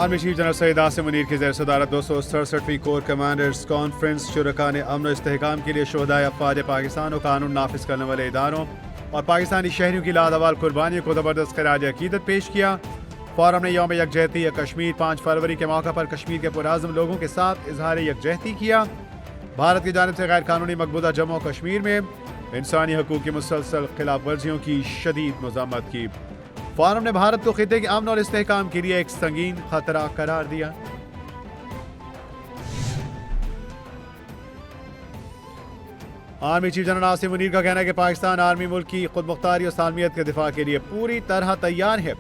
Army chief general Syed Asim Munir की ज़ेर सदारत 267वीं कोर कमांडर्स कॉन्फ्रेंस शुरका ने अमन और इस्तेहकाम के लिए शोहदाए अफवाज पाकिस्तान और कानून नाफिज करने वाले इदारों और पाकिस्तानी शहरियों की लादवाल कुर्बानियों को ज़बरदस्त खराज अकीदत पेश किया। फोरम ने यौम यकजहती कश्मीर 5 फरवरी के मौका पर कश्मीर के पुरअज़्म लोगों के साथ इजहार यकजहती किया। भारत की जानिब से गैर कानूनी मकबूजा जम्मू कश्मीर में इंसानी हकूक़ की मुसलसल खिलाफ वर्जियों की शदीद मज़म्मत की। फोरम ने भारत को खिते के अमन और इस्तेहकाम के लिए एक संगीन खतरा करार दिया। Army chief general Asim Munir का कहना है कि पाकिस्तान आर्मी मुल्क की खुद मुख्तारी और सालमियत के दिफा के लिए पूरी तरह तैयार है।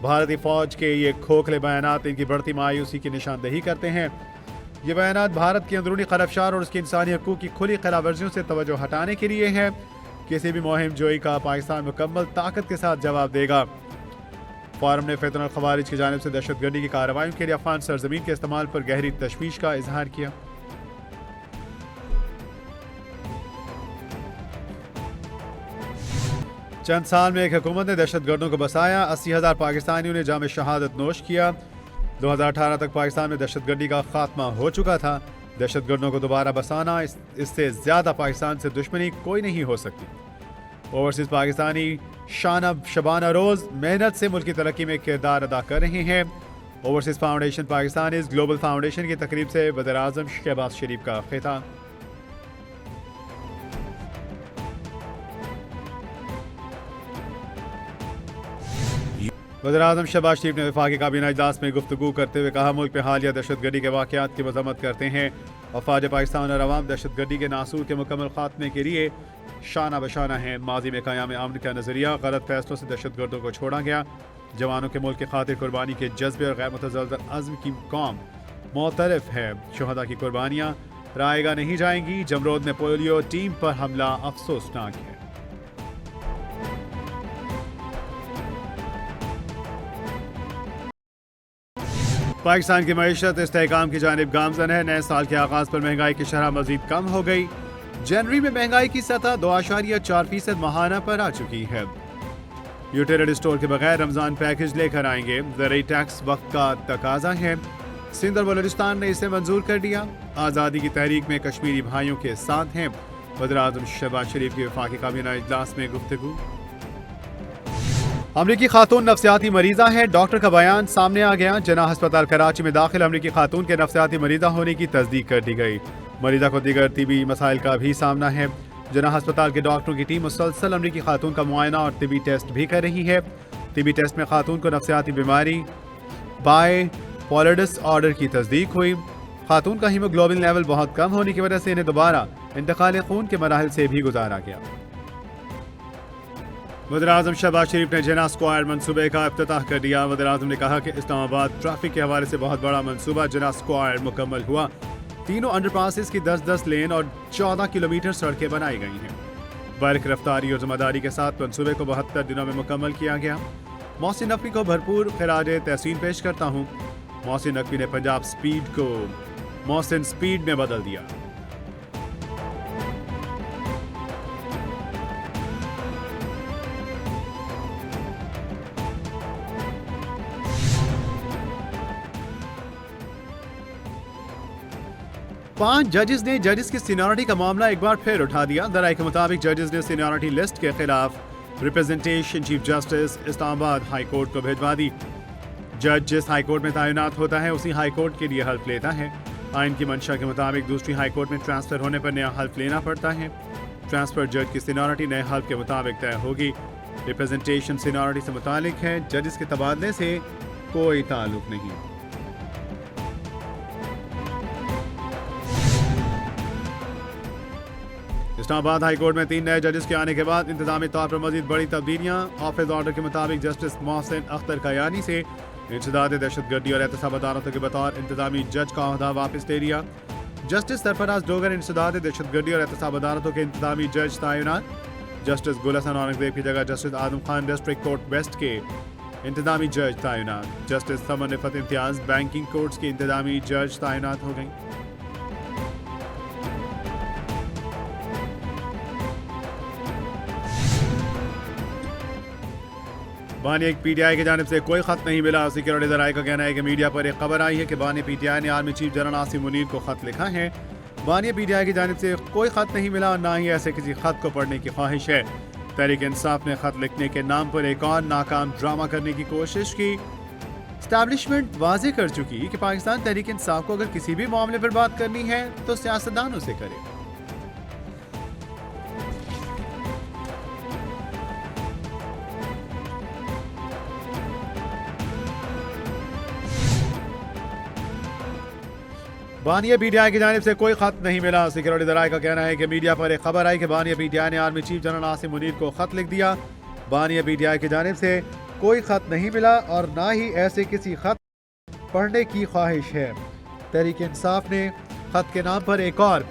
भारतीय फौज के ये खोखले बयानात इनकी बढ़ती मायूसी की निशानदेही करते हैं। ये बयानात भारत की अंदरूनी खरफशार और उसकी इंसानी हकूक़ की खुली खिलाफ वर्जियों से तवज्जो हटाने के लिए है। किसी भी मुहिम जोई का पाकिस्तान मुकम्मल ताकत के साथ जवाब देगा। फोरम ने फितन और खवारिज की जानिब से दहशतगर्दी की कार्रवाइयों के लिए अफगान सरजमीन के इस्तेमाल पर गहरी तशवीश का इजहार किया। चंद साल में एक हुकूमत ने दहशतगर्दों को बसाया। 80,000 पाकिस्तानियों ने जाम शहादत नोश किया। 2018 तक पाकिस्तान में दहशतगर्दी का खात्मा हो चुका था। दहशतगर्दों को दोबारा बसाना, इससे ज्यादा पाकिस्तान से दुश्मनी कोई नहीं हो सकती। ओवरसीज पाकिस्तानी शबाना रोज मेहनत से मुल्क की तरक्की में किरदार अदा कर रहे हैं। ओवरसीज फाउंडेशन पाकिस्तान इस ग्लोबल फाउंडेशन की तकरीब से वज़ीर आज़म शहबाज शरीफ का खिताब। वज़ीर आज़म शहबाज शरीफ ने वफाकी काबीना इजलास में गुफ्तगू करते हुए कहा, मुल्क में हालिया दहशतगर्दी के वाक़यात की मज़म्मत करते हैं। अफवाज पाकिस्तान और अवाम दहशतगर्दी के नासूर के मुकम्मल खात्मे के लिए शाना बशाना है। माजी में क़याम अमन का नज़रिया गलत फैसलों से दहशतगर्दों को छोड़ा गया। जवानों के मुल्क की खातिर कुर्बानी के जज्बे और गैर मुतज़लज़ल अज़्म की कौम मोतरफ है। शुहदा की कुर्बानियाँ रायगा नहीं जाएंगी। जमरोद में पोलियो टीम पर हमला अफसोसनाक है। पाकिस्तान की मईशत इस्तेहकाम की जानिब गामजन है। नए साल के आगाज पर महंगाई की शरह मजीद कम हो गई। जनवरी में महंगाई की सतह 2.4% माहाना पर आ चुकी है। यूटेरिड स्टोर के बगैर रमजान पैकेज लेकर आएंगे। ज़रूरी टैक्स वक्त का तकाजा है। सिंध और बलूचिस्तान ने इसे मंजूर कर दिया। आज़ादी की तहरीक में कश्मीरी भाइयों के साथ हैं। वज़ीर आज़म शहबाज शरीफ की वफाकी काबीना इजलास में गुफ्तगू। अमरीकी खातून नफ्सियाती मरीजा है। डॉक्टर का बयान सामने आ गया। जनाह अस्पताल कराची में दाखिल अमरीकी खातून के नफ्सियाती मरीजा होने की तस्दीक कर दी गई। मरीजा को दीगर तिबी मसाइल का भी सामना है। जनाह अस्पताल के डॉक्टरों की टीम मुसलसल अमरीकी खातून का मुआयना और तिबी टेस्ट भी कर रही है। तिबी टेस्ट में खातून को नफ्सियाती बीमारी बायपोलिटिस ऑर्डर की तस्दीक हुई। खातून का हीमोग्लोबिन लेवल बहुत कम होने की वजह से इन्हें दोबारा इंतकाल खून के मराहिल से भी गुजारा गया। वज़ीर आज़म शहबाज शरीफ ने जना स्क्वायर मनसूबे का इफ्तिताह कर दिया। वज़ीर आज़म ने कहा कि इस्लामाबाद ट्रैफिक के हवाले से बहुत बड़ा मनसूबा जना स्क्वायर मुकम्मल हुआ। तीनों अंडरपासेस की 10-10 लेन और 14 किलोमीटर सड़कें बनाई गई हैं। बल्क रफ्तारी और जिम्मेदारी के साथ मनसूबे को 72 दिनों में मुकम्मल किया गया। मोहसिन नकवी को भरपूर खिराज तहसीन पेश करता हूँ। मोहसिन नकवी ने पंजाब स्पीड को मोहसिन स्पीड में बदल दिया। पांच जजेस ने जजेस की सीनियरिटी का मामला एक बार फिर उठा दिया। दराई के मुताबिक जजेस ने सीनियरिटी लिस्ट के खिलाफ representation chief justice Islamabad high court को भिजवा दी। जज जिस हाई कोर्ट में तैनात होता है उसी हाई कोर्ट के लिए हल्फ लेता है। आइन की मंशा के मुताबिक दूसरी हाई कोर्ट में ट्रांसफर होने पर नया हल्फ लेना पड़ता है। ट्रांसफर जज की सीनियरिटी नए हल्फ के मुताबिक तय होगी। रिप्रेजेंटेशन सीनियरिटी से मुतालिक है, जजेस के तबादले से कोई ताल्लुक नहीं। इस्लामाबाद हाई कोर्ट में 3 नए जजेस के आने के बाद इंतजामी तौर पर मजीद बड़ी तब्दीलियां। ऑफिस ऑर्डर के मुताबिक जस्टिस मोहसिन अख्तर कयानी से इंसदाद दहशतगर्दी और एहतसाब अदालतों के बतौर इंतजामी जज का ओहदा वापस ले लिया। जस्टिस सरफराज डोगर इंसदाद दहशतगर्दी और एहतसाब अदालतों के इंतजामी जज तैनात। जस्टिस गुल हसन औरंगजेब की जगह जस्टिस आदम खान डिस्ट्रिक्ट कोर्ट वेस्ट के इंतजामी जज तैनात। जस्टिस समन रिफत इम्तियाज बैंकिंग कोर्ट्स की इंतजामी जज तैनात हो गई। बानी PTI की जानिब से कोई खत नहीं मिला। सिक्योरिटी जराये का कहना है कि मीडिया पर एक खबर आई है कि बानी PTI ने army chief general Asim Munir को खत लिखा है। बानी PTI की जानिब से कोई खत नहीं मिला और ना ही ऐसे किसी खत को पढ़ने की ख्वाहिश है। तहरीक इंसाफ ने खत लिखने के नाम पर एक और नाकाम ड्रामा करने की कोशिश की। एस्टैब्लिशमेंट वाजे कर चुकी कि पाकिस्तान तहरीक इंसाफ को अगर किसी भी मामले पर बात करनी है तो सियासतदानों से करे। बानिया PTI की जानिब से कोई खत नहीं मिला। सिक्योरिटी जराये का कहना है कि मीडिया पर एक खबर आई कि बानिया PTI ने army chief general Asim Munir को खत लिख दिया। बानिया PTI की जानिब से कोई खत नहीं मिला और ना ही ऐसे किसी खत पढ़ने की ख्वाहिश है। तहरीक इंसाफ ने खत के नाम पर एक और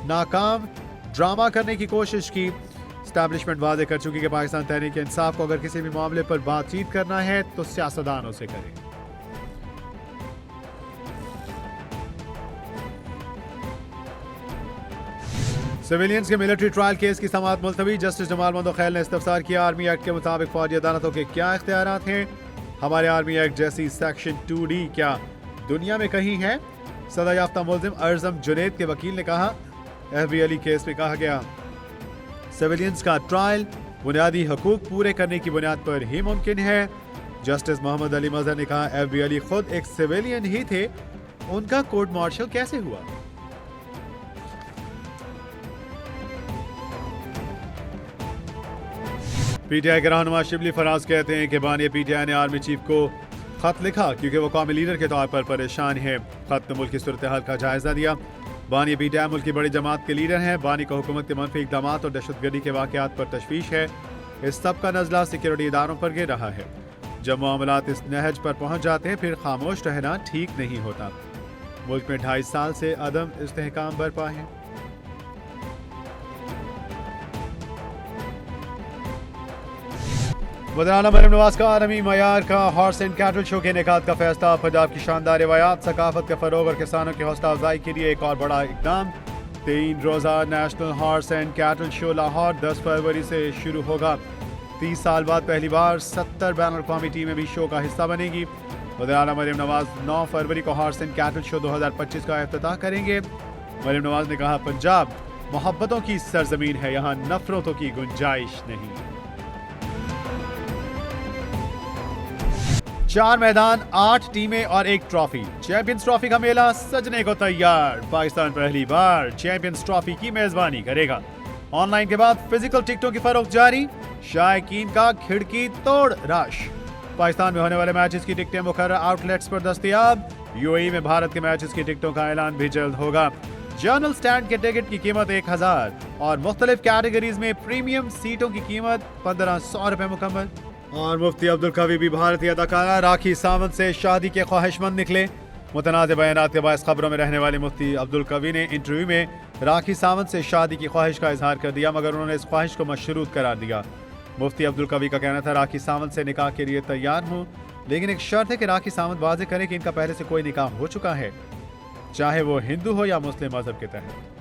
नाकाम ड्रामा करने की कोशिश की। एस्टैब्लिशमेंट वाजे कर चुकी कि पाकिस्तान तहरीक इंसाफ को अगर किसी भी मामले पर बातचीत करना है तो सियासतदानों से करे। सिविलियंस के मिलिट्री ट्रायल केस की समाअत मुलतवी। जस्टिस जमाल मंदोखैल ने इस्तफसार किया, आर्मी एक्ट के मुताबिक फौजी अदालतों के क्या इख्तियारात हैं? हमारे आर्मी एक्ट जैसी सेक्शन 2D क्या दुनिया में कहीं है? सजा याफ्ता मुलजिम अर्जम जुनैद के वकील ने कहा। FB अली केस में कहा गया सिविलियंस का ट्रायल बुनियादी हकूक पूरे करने की बुनियाद पर ही मुमकिन है। जस्टिस मोहम्मद अली मजहर ने कहा FB अली खुद एक सिविलियन ही थे, उनका कोर्ट मार्शल कैसे हुआ? PTI के रहनुमा शिबली फराज कहते हैं कि बानिया PTI ने आर्मी चीफ को खत लिखा क्योंकि वो कौमी लीडर के तौर पर परेशान है। खत ने मुल्क की सूरत हाल का जायजा दिया। बानिया PTI मुल्क की बड़ी जमात के लीडर हैं। बानी को हुकूमत के मनफी इकदाम और दहशतगर्दी के वाक़यात पर तशवीश है। इस सब का नजला सिक्योरिटी इदारों पर गिर रहा है। जब मामलात इस नहज पर पहुँच जाते हैं फिर खामोश रहना ठीक नहीं होता। मुल्क में 2.5 साल से अदम इस्तेहकाम बरपा है। वज़ीर-ए-आला मरीम नवाज का आलमी मयार का हॉर्स एंड कैटल शो के इनेकाद का फैसला। पंजाब की शानदार रिवायात सकाफत के फरोग और किसानों की हौसला अफजाई के लिए एक और बड़ा इकदाम। 3 रोज़ा national horse and cattle show Lahore 10 फरवरी से शुरू होगा। 30 साल बाद पहली बार 70 बैनुल-अक़वामी टीमें भी शो का हिस्सा बनेगी। वज़ीर-ए-आला मरीम नवाज 9 फरवरी को हॉर्स एंड कैटल शो 2025 का इफ्तिताह करेंगे। मरीम नवाज ने कहा पंजाब मोहब्बतों की सरजमीन है, यहाँ नफरतों की गुंजाइश नहीं। 4 मैदान, 8 टीमें और 1 ट्रॉफी। चैंपियंस ट्रॉफी का मेला सजने को तैयार। पाकिस्तान पहली बार चैंपियंस ट्रॉफी की मेजबानी करेगा। ऑनलाइन के बाद फिजिकल टिकटों की फरोख्त जारी। शायकीन का खिड़की तोड़ रश। पाकिस्तान में होने वाले मैचेस की टिकटें मुकर्रर आउटलेट्स पर दस्तयाब। UAE में भारत के मैचेस की टिकटों का ऐलान भी जल्द होगा। जर्नल स्टैंड के टिकट की कीमत 1000 और मुख्तलिफ कैटेगरीज में प्रीमियम सीटों की कीमत 1500 रुपए मुकम्मल। और मुफ्ती अब्दुल कवी भी भारतीय अदाकारा राखी सावंत से शादी के ख्वाहिशमंद निकले। मुतनाज़ बयानात के बायस खबरों में रहने वाले मुफ्ती अब्दुल कवी ने इंटरव्यू में राखी सावंत से शादी की ख्वाहिश का इजहार कर दिया, मगर उन्होंने इस ख्वाहिश को मशरूत करार दिया। मुफ्ती अब्दुल कवी का कहना था राखी सावंत से निकाह के लिए तैयार हूँ, लेकिन एक शर्त है कि राखी सावंत वाज़ेह करें कि इनका पहले से कोई निकाह हो चुका है, चाहे वो हिंदू हो या मुस्लिम मजहब के तहत।